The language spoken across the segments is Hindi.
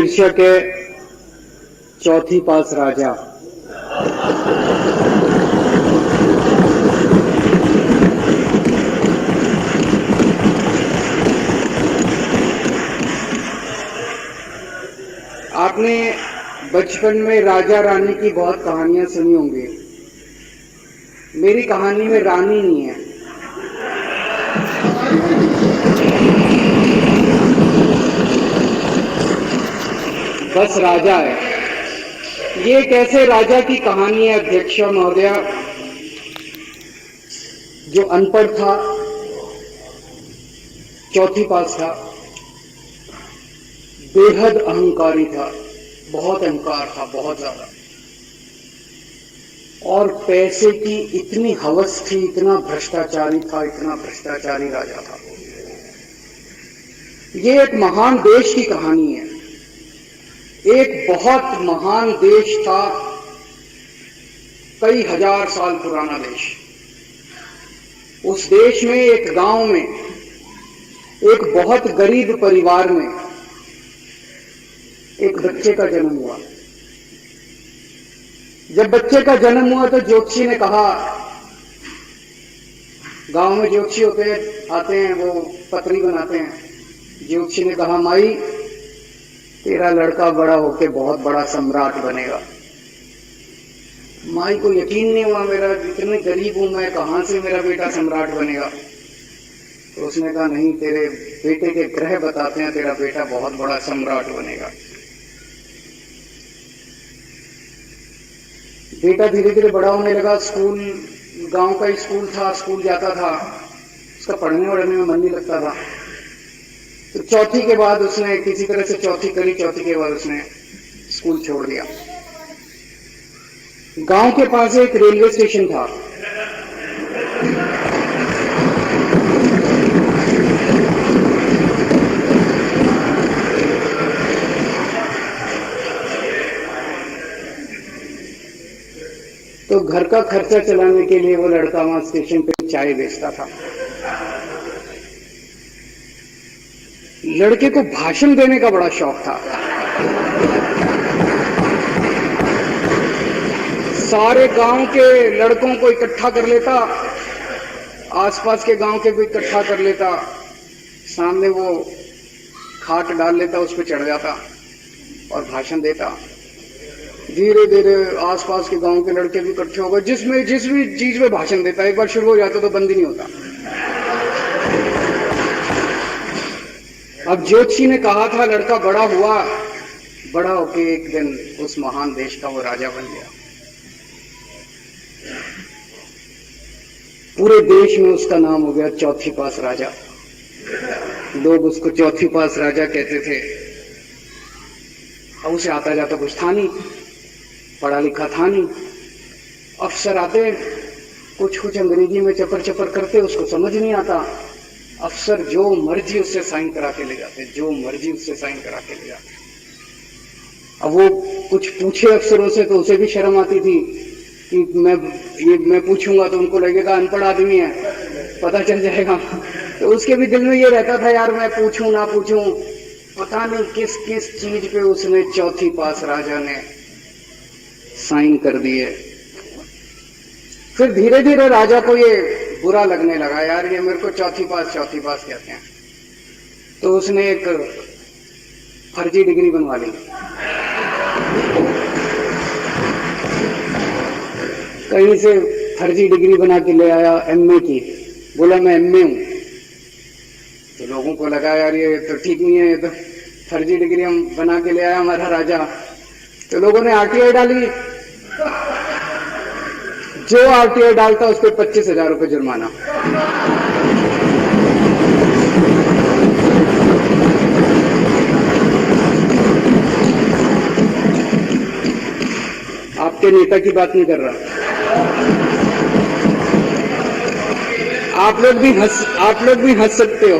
शीर्षक है चौथी पास राजा। आपने बचपन में राजा रानी की बहुत कहानियां सुनी होंगी। मेरी कहानी में रानी नहीं है, बस राजा है। ये कैसे राजा की कहानी है अध्यक्ष महोदया, जो अनपढ़ था, चौथी पास था, बेहद अहंकारी था, बहुत अहंकार था, बहुत ज्यादा, और पैसे की इतनी हवस थी, इतना भ्रष्टाचारी था, इतना भ्रष्टाचारी राजा था। ये एक महान देश की कहानी है। एक बहुत महान देश था, कई हजार साल पुराना देश। उस देश में एक गांव में एक बहुत गरीब परिवार में एक बच्चे का जन्म हुआ। जब बच्चे का जन्म हुआ तो ज्योतिषी ने कहा, गांव में ज्योतिषी होते आते हैं, वो पत्री बनाते हैं। ज्योतिषी ने कहा, माई तेरा लड़का बड़ा होके बहुत बड़ा सम्राट बनेगा। माई को यकीन नहीं हुआ, मेरा इतने गरीब हूं मैं, कहां से मेरा बेटा सम्राट बनेगा। तो उसने कहा, नहीं, तेरे बेटे के ग्रह बताते हैं तेरा बेटा बहुत बड़ा सम्राट बनेगा। बेटा धीरे धीरे बड़ा होने लगा। स्कूल, गांव का स्कूल था, स्कूल जाता था, उसका पढ़ने वढ़ने में मन नहीं लगता था। तो चौथी के बाद उसने किसी तरह से चौथी करी, चौथी के बाद उसने स्कूल छोड़ दिया। गांव के पास एक रेलवे स्टेशन था। तो घर का खर्चा चलाने के लिए वो लड़का वहां स्टेशन पे चाय बेचता था। लड़के को भाषण देने का बड़ा शौक था। सारे गांव के लड़कों को इकट्ठा कर लेता, आसपास के गांव के को इकट्ठा कर लेता, सामने वो खाट डाल लेता, उस पर चढ़ जाता और भाषण देता। धीरे धीरे आसपास के गांव के लड़के भी इकट्ठे हो गए। जिस भी चीज में भाषण देता, एक बार शुरू हो जाता तो बंद ही नहीं होता। अब ज्योतिषी ने कहा था, लड़का बड़ा हुआ, बड़ा होके एक दिन उस महान देश का वो राजा बन गया। पूरे देश में उसका नाम हो गया चौथी पास राजा। लोग उसको चौथी पास राजा कहते थे। अब उसे आता जाता कुछ था नहीं, पढ़ा लिखा था नहीं। अफसर आते, कुछ अंग्रेजी में चपर चपर करते, उसको समझ नहीं आता। अफसर जो मर्जी उससे साइन करा के ले जाते, जो मर्जी उससे साइन करा के ले जाते। अब वो कुछ पूछे अफसरों से तो उसे भी शर्म आती थी कि मैं पूछूंगा तो उनको लगेगा अनपढ़ आदमी है, पता चल जाएगा। तो उसके भी दिल में ये रहता था, यार मैं पूछूं ना पूछूं। पता नहीं किस किस चीज पे उसने चौथी पास राजा ने साइन कर दिए। फिर धीरे धीरे राजा को ये बुरा लगने लगा, यार ये मेरे को चौथी पास कहते हैं। तो उसने एक फर्जी डिग्री बनवा ली। कहीं से फर्जी डिग्री बना के ले आया, एमए की। बोला मैं एमए हूं। तो लोगों को लगा, यार ये तो ठीक नहीं है, ये तो फर्जी डिग्री हम बना के ले आया हमारा राजा। तो लोगों ने आरटीआई डाली। जो आरटीआई डालता उस पर 25,000 रुपये जुर्माना। आपके नेता की बात नहीं कर रहा। आप लोग भी हंस सकते हो।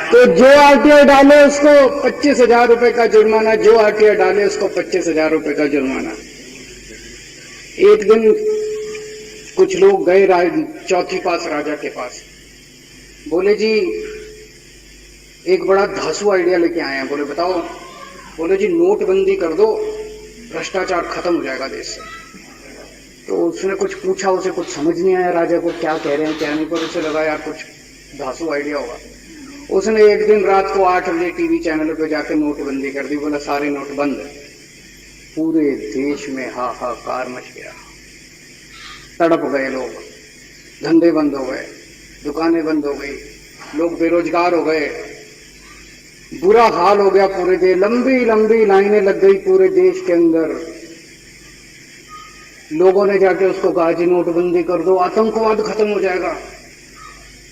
तो जो आरटीआई डाले उसको 25,000 रुपए का जुर्माना, जो आरटीआई डाले उसको 25,000 रुपए का जुर्माना। एक दिन कुछ लोग गए चौथी पास राजा के पास, बोले जी एक बड़ा धांसू आइडिया लेके आए हैं। बोले बताओ। बोले जी नोटबंदी कर दो, भ्रष्टाचार खत्म हो जाएगा देश से। तो उसने कुछ पूछा, उसे कुछ समझ नहीं आया राजा को क्या कह रहे हैं क्या नहीं, पर उसे लगा यार कुछ धांसू आइडिया होगा। उसने एक दिन रात को 8 बजे टीवी चैनल पे जाकर नोटबंदी कर दी। बोला सारे नोट बंद। पूरे देश में हाहाकार मच गया, तड़प गए लोग, धंधे बंद हो गए, दुकानें बंद हो गई, लोग बेरोजगार हो गए, बुरा हाल हो गया पूरे देश। लंबी लंबी लाइनें लग गई पूरे देश के अंदर। लोगों ने जाके उसको कहा जी नोटबंदी कर दो, आतंकवाद खत्म हो जाएगा।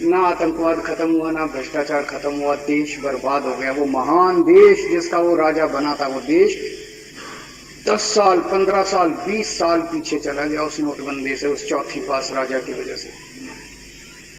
ना आतंकवाद खत्म हुआ, ना भ्रष्टाचार खत्म हुआ, देश बर्बाद हो गया। वो महान देश जिसका वो राजा बना था, वो देश 10 साल 15 साल 20 साल पीछे चला गया उस नोटबंदी से, उस चौथी पास राजा की वजह से।